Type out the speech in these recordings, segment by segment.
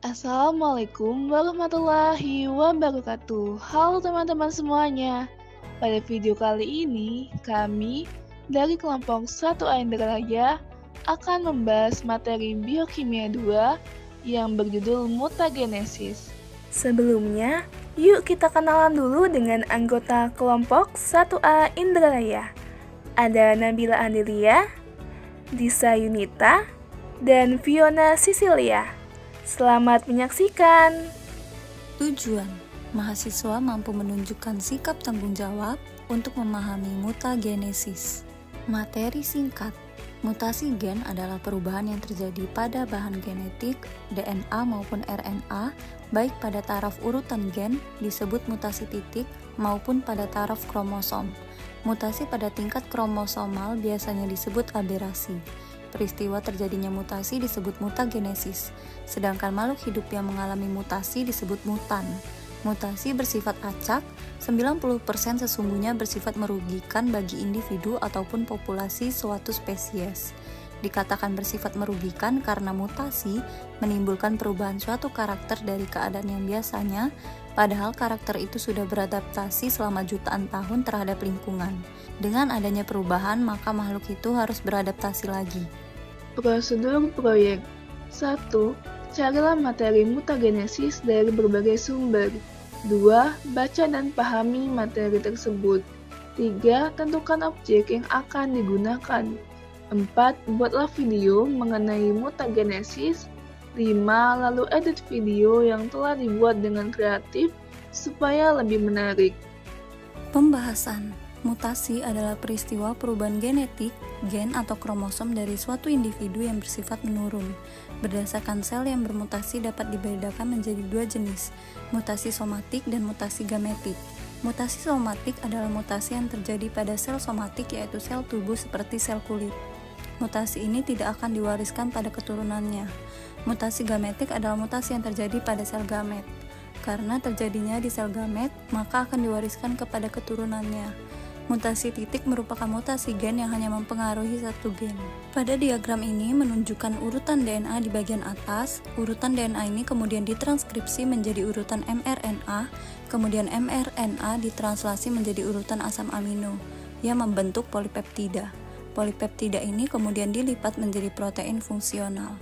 Assalamualaikum warahmatullahi wabarakatuh. Halo teman-teman semuanya. Pada video kali ini, kami dari kelompok 1A Indralaya akan membahas materi Biokimia 2 yang berjudul mutagenesis. Sebelumnya, yuk kita kenalan dulu dengan anggota kelompok 1A Indralaya. Ada Nabila Andelia, Disa Yunita, dan Fiona Sisilia. Selamat menyaksikan. Tujuan, mahasiswa mampu menunjukkan sikap tanggung jawab untuk memahami mutagenesis. Materi singkat, mutasi gen adalah perubahan yang terjadi pada bahan genetik, DNA maupun RNA, baik pada taraf urutan gen disebut mutasi titik maupun pada taraf kromosom. Mutasi pada tingkat kromosomal biasanya disebut aberasi. Peristiwa terjadinya mutasi disebut mutagenesis, sedangkan makhluk hidup yang mengalami mutasi disebut mutan. Mutasi bersifat acak, 90% sesungguhnya bersifat merugikan bagi individu ataupun populasi suatu spesies. Dikatakan bersifat merugikan karena mutasi menimbulkan perubahan suatu karakter dari keadaan yang biasanya, padahal karakter itu sudah beradaptasi selama jutaan tahun terhadap lingkungan. Dengan adanya perubahan, maka makhluk itu harus beradaptasi lagi. Prosedur proyek 1. Carilah materi mutagenesis dari berbagai sumber. 2. Baca dan pahami materi tersebut. 3. Tentukan objek yang akan digunakan. 4. Buatlah video mengenai mutagenesis. 5. Lalu edit video yang telah dibuat dengan kreatif supaya lebih menarik. Pembahasan. Mutasi adalah peristiwa perubahan genetik, gen atau kromosom dari suatu individu yang bersifat menurun. Berdasarkan sel yang bermutasi dapat dibedakan menjadi dua jenis, mutasi somatik dan mutasi gametik. Mutasi somatik adalah mutasi yang terjadi pada sel somatik yaitu sel tubuh seperti sel kulit. Mutasi ini tidak akan diwariskan pada keturunannya. Mutasi gametik adalah mutasi yang terjadi pada sel gamet. Karena terjadinya di sel gamet, maka akan diwariskan kepada keturunannya. Mutasi titik merupakan mutasi gen yang hanya mempengaruhi satu gen. Pada diagram ini menunjukkan urutan DNA di bagian atas. Urutan DNA ini kemudian ditranskripsi menjadi urutan mRNA, kemudian mRNA ditranslasi menjadi urutan asam amino yang membentuk polipeptida. Polipeptida ini kemudian dilipat menjadi protein fungsional.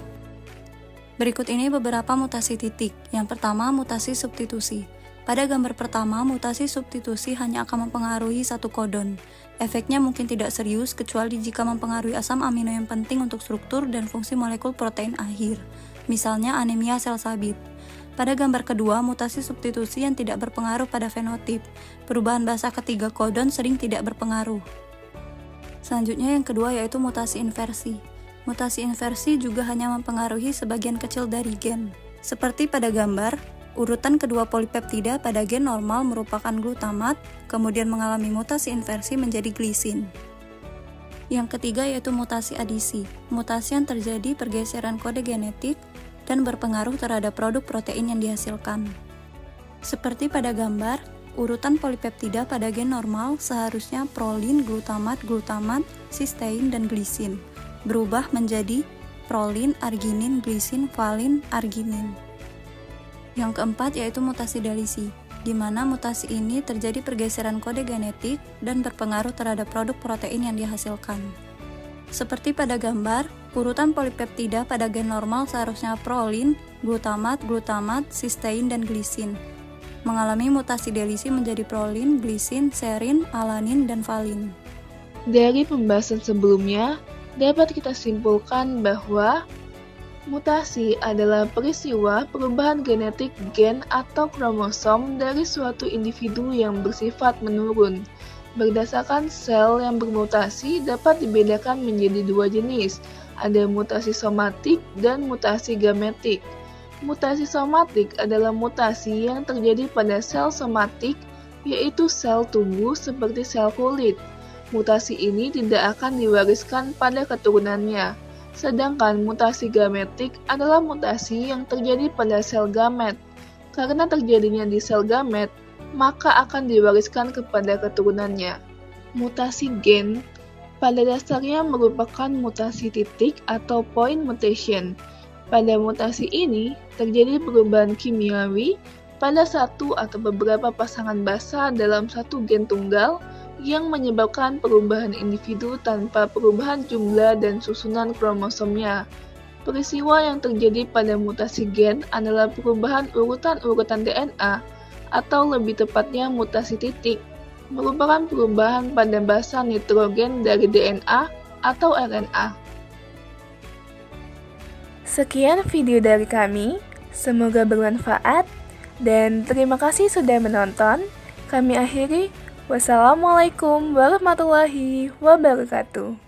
Berikut ini beberapa mutasi titik. Yang pertama, mutasi substitusi. Pada gambar pertama, mutasi substitusi hanya akan mempengaruhi satu kodon. Efeknya mungkin tidak serius kecuali jika mempengaruhi asam amino yang penting untuk struktur dan fungsi molekul protein akhir, misalnya anemia sel sabit. Pada gambar kedua, mutasi substitusi yang tidak berpengaruh pada fenotip. Perubahan basa ketiga kodon sering tidak berpengaruh. Selanjutnya yang kedua yaitu mutasi inversi. Mutasi inversi juga hanya mempengaruhi sebagian kecil dari gen. Seperti pada gambar, urutan kedua polipeptida pada gen normal merupakan glutamat, kemudian mengalami mutasi inversi menjadi glisin. Yang ketiga yaitu mutasi adisi. Mutasi yang terjadi pergeseran kode genetik dan berpengaruh terhadap produk protein yang dihasilkan. Seperti pada gambar, urutan polipeptida pada gen normal seharusnya prolin, glutamat, sistein, dan glisin. Berubah menjadi prolin, arginin, glisin, valin, arginin. Yang keempat yaitu mutasi dalisi, di mana mutasi ini terjadi pergeseran kode genetik dan berpengaruh terhadap produk protein yang dihasilkan. Seperti pada gambar, urutan polipeptida pada gen normal seharusnya prolin, glutamat, sistein, dan glisin. Mengalami mutasi dalisi menjadi prolin, glisin, serin, alanin, dan valin. Dari pembahasan sebelumnya, dapat kita simpulkan bahwa mutasi adalah peristiwa perubahan genetik gen atau kromosom dari suatu individu yang bersifat menurun. Berdasarkan sel yang bermutasi dapat dibedakan menjadi dua jenis, ada mutasi somatik dan mutasi gametik. Mutasi somatik adalah mutasi yang terjadi pada sel somatik, yaitu sel tubuh seperti sel kulit. Mutasi ini tidak akan diwariskan pada keturunannya. Sedangkan mutasi gametik adalah mutasi yang terjadi pada sel gamet. Karena terjadinya di sel gamet, maka akan diwariskan kepada keturunannya. Mutasi gen pada dasarnya merupakan mutasi titik atau point mutation. Pada mutasi ini, terjadi perubahan kimiawi pada satu atau beberapa pasangan basa dalam satu gen tunggal yang menyebabkan perubahan individu tanpa perubahan jumlah dan susunan kromosomnya. Peristiwa yang terjadi pada mutasi gen adalah perubahan urutan-urutan DNA, atau lebih tepatnya mutasi titik, merupakan perubahan pada basa nitrogen dari DNA atau RNA. Sekian video dari kami, semoga bermanfaat, dan terima kasih sudah menonton. Kami akhiri, wassalamualaikum warahmatullahi wabarakatuh.